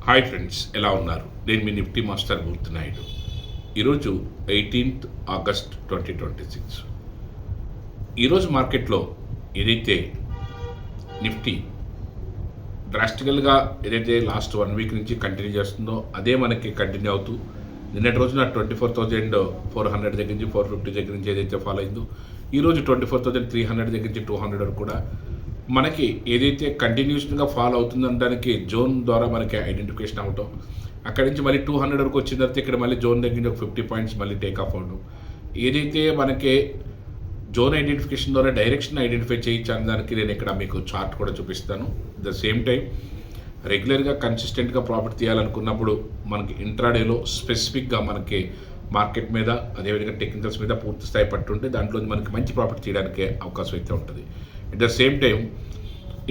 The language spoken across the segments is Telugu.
హాయ్ ఫ్రెండ్స్, ఎలా ఉన్నారు? నేను మీ నిఫ్టీ మాస్టర్ మూర్తి నాయుడు. ఈరోజు 18th ఆగస్ట్ 2026. ఈరోజు మార్కెట్లో ఏదైతే నిఫ్టీ డ్రాస్టికల్గా ఏదైతే లాస్ట్ 1 వీక్ నుంచి కంటిన్యూ చేస్తుందో అదే మనకి కంటిన్యూ అవుతూ నిన్నటి రోజున 24,400 దగ్గర నుంచి 450 దగ్గర నుంచి ఏదైతే ఫాలో అయిందో ఈరోజు 24,300 దగ్గర నుంచి 200 వరకు కూడా మనకి ఏదైతే కంటిన్యూషన్గా ఫాలో అవుతుందనడానికి జోన్ ద్వారా మనకి ఐడెంటిఫికేషన్ అవటం, అక్కడి నుంచి మళ్ళీ 200 వరకు వచ్చిన తర్వాత ఇక్కడ మళ్ళీ జోన్ దగ్గర ఒక 50 పాయింట్స్ మళ్ళీ టేక్ ఆఫ్ అవడం, ఏదైతే మనకి జోన్ ఐడెంటిఫికేషన్ ద్వారా డైరెక్షన్ ఐడెంటిఫై చేయొచ్చు అనడానికి నేను ఇక్కడ మీకు చార్ట్ కూడా చూపిస్తాను. ద సేమ్ టైం రెగ్యులర్గా కన్సిస్టెంట్గా ప్రాఫిట్ తీయాలనుకున్నప్పుడు మనకి ఇంట్రాడేలో స్పెసిఫిక్గా మనకి మార్కెట్ మీద అదేవిధంగా టెక్నికల్స్ మీద పూర్తి స్థాయి పట్టుంటే దాంట్లో మనకి మంచి ప్రాఫిట్ తీయడానికి అవకాశం అయితే ఉంటుంది. అట్ ద సేమ్ టైం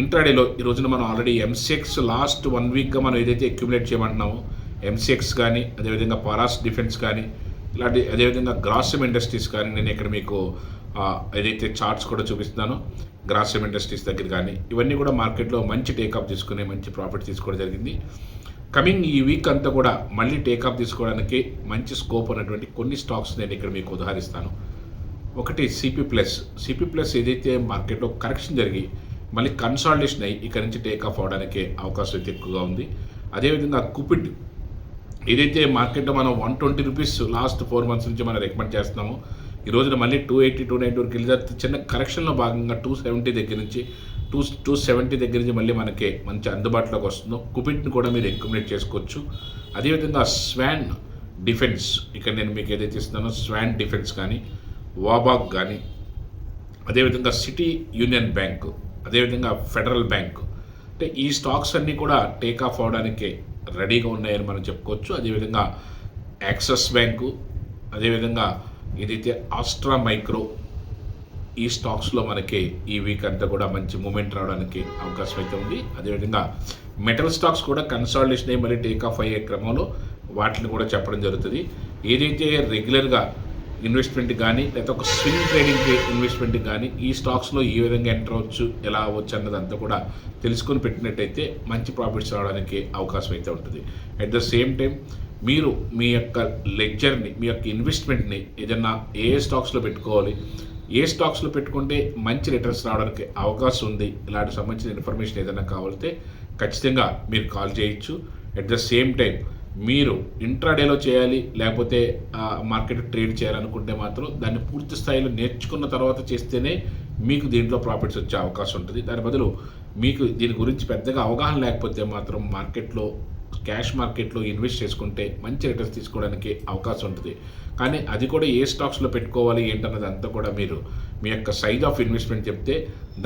ఇంట్రాడేలో ఈ రోజున మనం ఆల్రెడీ ఎంసెక్స్ లాస్ట్ 1 వీక్గా మనం ఏదైతే అక్యుములేట్ చేయమంటున్నామో ఎంసెక్స్ కానీ అదేవిధంగా పారాస్ డిఫెన్స్ కానీ ఇలాంటి అదేవిధంగా గ్రాసిమ్ ఇండస్ట్రీస్ కానీ నేను ఇక్కడ మీకు ఏదైతే చార్ట్స్ కూడా చూపిస్తున్నానో గ్రాసిమ్ ఇండస్ట్రీస్ దగ్గర కానీ ఇవన్నీ కూడా మార్కెట్లో మంచి టేకప్ తీసుకునే మంచి ప్రాఫిట్ తీసుకోవడం జరిగింది. కమింగ్ ఈ వీక్ అంతా కూడా మళ్ళీ టేకప్ తీసుకోవడానికి మంచి స్కోప్ ఉన్నటువంటి కొన్ని స్టాక్స్ నేను ఇక్కడ మీకు ఉదాహరిస్తాను. ఒకటి సిపి ప్లస్ ఏదైతే మార్కెట్లో కరెక్షన్ జరిగి మళ్ళీ కన్సాలిడేషన్ అయ్యి ఇక్కడ నుంచి టేకప్ అవడానికి అవకాశం అయితే ఎక్కువగా ఉంది. అదేవిధంగా కుపిడ్ ఏదైతే మార్కెట్లో మనం 120 రూపీస్ లాస్ట్ 4 మంత్స్ నుంచి మనం రికమెండ్ చేస్తున్నామో ఈ రోజున మళ్ళీ 280, 290 వరకు వెళ్ళి చిన్న కరెక్షన్లో భాగంగా 270 దగ్గర నుంచి 270 దగ్గర నుంచి మళ్ళీ మనకి మంచి అందుబాటులోకి వస్తుందో కుపిడ్ని కూడా మీరు అక్యుములేట్ చేసుకోవచ్చు. అదేవిధంగా స్వాన్ డిఫెన్స్ ఇక్కడ నేను మీకు ఏదైతే ఇస్తున్నానో స్వాన్ డిఫెన్స్ కానీ వాబాగ్ కానీ అదేవిధంగా సిటీ యూనియన్ బ్యాంకు అదేవిధంగా ఫెడరల్ బ్యాంకు అంటే ఈ స్టాక్స్ అన్నీ కూడా టేక్ ఆఫ్ అవడానికి రెడీగా ఉన్నాయని మనం చెప్పుకోవచ్చు. అదేవిధంగా యాక్సిస్ బ్యాంకు అదేవిధంగా ఏదైతే ఆస్ట్రా మైక్రో ఈ స్టాక్స్లో మనకి ఈ వీక్ అంతా కూడా మంచి మూమెంట్ రావడానికి అవకాశం అయితే ఉంది. అదేవిధంగా మెటల్ స్టాక్స్ కూడా కన్సాలిడేషన్ అయ్యి మళ్ళీ టేక్ ఆఫ్ అయ్యే క్రమంలో వాటిని కూడా చెప్పడం జరుగుతుంది. ఏదైతే రెగ్యులర్గా ఇన్వెస్ట్మెంట్ కానీ లేకపోతే ఒక స్వింగ్ ట్రేడింగ్కి ఇన్వెస్ట్మెంట్ కానీ ఈ స్టాక్స్లో ఏ విధంగా ఎంటర్ అవ్వచ్చు ఎలా అవ్వచ్చు అన్నదంతా కూడా తెలుసుకొని పెట్టినట్టయితే మంచి ప్రాఫిట్స్ రావడానికి అవకాశం అయితే ఉంటుంది. అట్ ద సేమ్ టైం మీరు మీ యొక్క లెడ్జర్ని మీ యొక్క ఇన్వెస్ట్మెంట్ని ఏదన్నా ఏ స్టాక్స్లో పెట్టుకోవాలి, ఏ స్టాక్స్లో పెట్టుకుంటే మంచి రిటర్న్స్ రావడానికి అవకాశం ఉంది, ఇలాంటి సంబంధించిన ఇన్ఫర్మేషన్ ఏదైనా కావాలితే ఖచ్చితంగా మీరు కాల్ చేయొచ్చు. అట్ ద సేమ్ టైం మీరు ఇంట్రాడేలో చేయాలి లేకపోతే మార్కెట్ ట్రేడ్ చేయాలనుకుంటే మాత్రం దాన్ని పూర్తి స్థాయిలో నేర్చుకున్న తర్వాత చేస్తేనే మీకు దీంట్లో ప్రాఫిట్స్ వచ్చే అవకాశం ఉంటుంది. దాని బదులు మీకు దీని గురించి పెద్దగా అవగాహన లేకపోతే మాత్రం క్యాష్ మార్కెట్లో ఇన్వెస్ట్ చేసుకుంటే మంచి రిటర్న్స్ తీసుకోవడానికి అవకాశం ఉంటుంది. కానీ అది కూడా ఏ స్టాక్స్లో పెట్టుకోవాలి ఏంటన్నది అంతా కూడా మీరు మీ యొక్క సైజ్ ఆఫ్ ఇన్వెస్ట్మెంట్ చెప్తే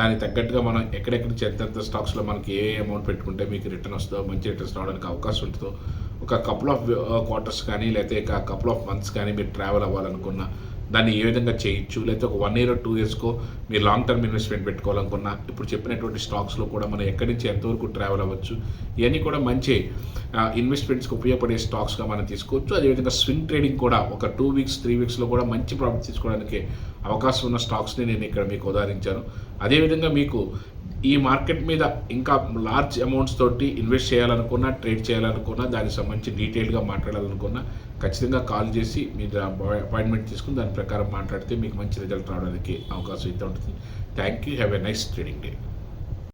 దానికి తగ్గట్టుగా మనం ఎక్కడెక్కడ ఎంత స్టాక్స్లో మనకి ఏ అమౌంట్ పెట్టుకుంటే మీకు రిటర్న్ వస్తుందో మంచి రిటర్న్స్ రావడానికి అవకాశం ఉంటుందో ఒక కపుల్ ఆఫ్ క్వార్టర్స్ కానీ లేకపోతే ఒక కపుల్ ఆఫ్ మంత్స్ కానీ మీరు ట్రావెల్ అవ్వాలనుకున్నా దాన్ని ఏ విధంగా చేయొచ్చు, లేకపోతే ఒక 1 year 2 yearsకో మీరు లాంగ్ టర్మ్ ఇన్వెస్ట్మెంట్ పెట్టుకోవాలనుకున్నా ఇప్పుడు చెప్పినటువంటి స్టాక్స్లో కూడా మనం ఎక్కడి నుంచి ఎంతవరకు ట్రావెల్ అవ్వచ్చు ఇవన్నీ కూడా మంచి ఇన్వెస్ట్మెంట్స్కి ఉపయోగపడే స్టాక్స్గా మనం తీసుకోవచ్చు. అదేవిధంగా స్వింగ్ ట్రేడింగ్ కూడా ఒక 2 weeks 3 weeksలో కూడా మంచి ప్రాఫిట్ తీసుకోవడానికి అవకాశం ఉన్న స్టాక్స్ని నేను ఇక్కడ మీకు ఉదాహరించాను. అదేవిధంగా మీకు ఈ మార్కెట్ మీద ఇంకా లార్జ్ అమౌంట్స్ తోటి ఇన్వెస్ట్ చేయాలనుకున్నా ట్రేడ్ చేయాలనుకున్నా దానికి సంబంధించి డీటెయిల్గా మాట్లాడాలనుకున్నా ఖచ్చితంగా కాల్ చేసి మీరు అపాయింట్మెంట్ తీసుకుని దాని ప్రకారం మాట్లాడితే మీకు మంచి రిజల్ట్ రావడానికి అవకాశం అయితే ఉంటుంది. Thank you. Have a nice trading day.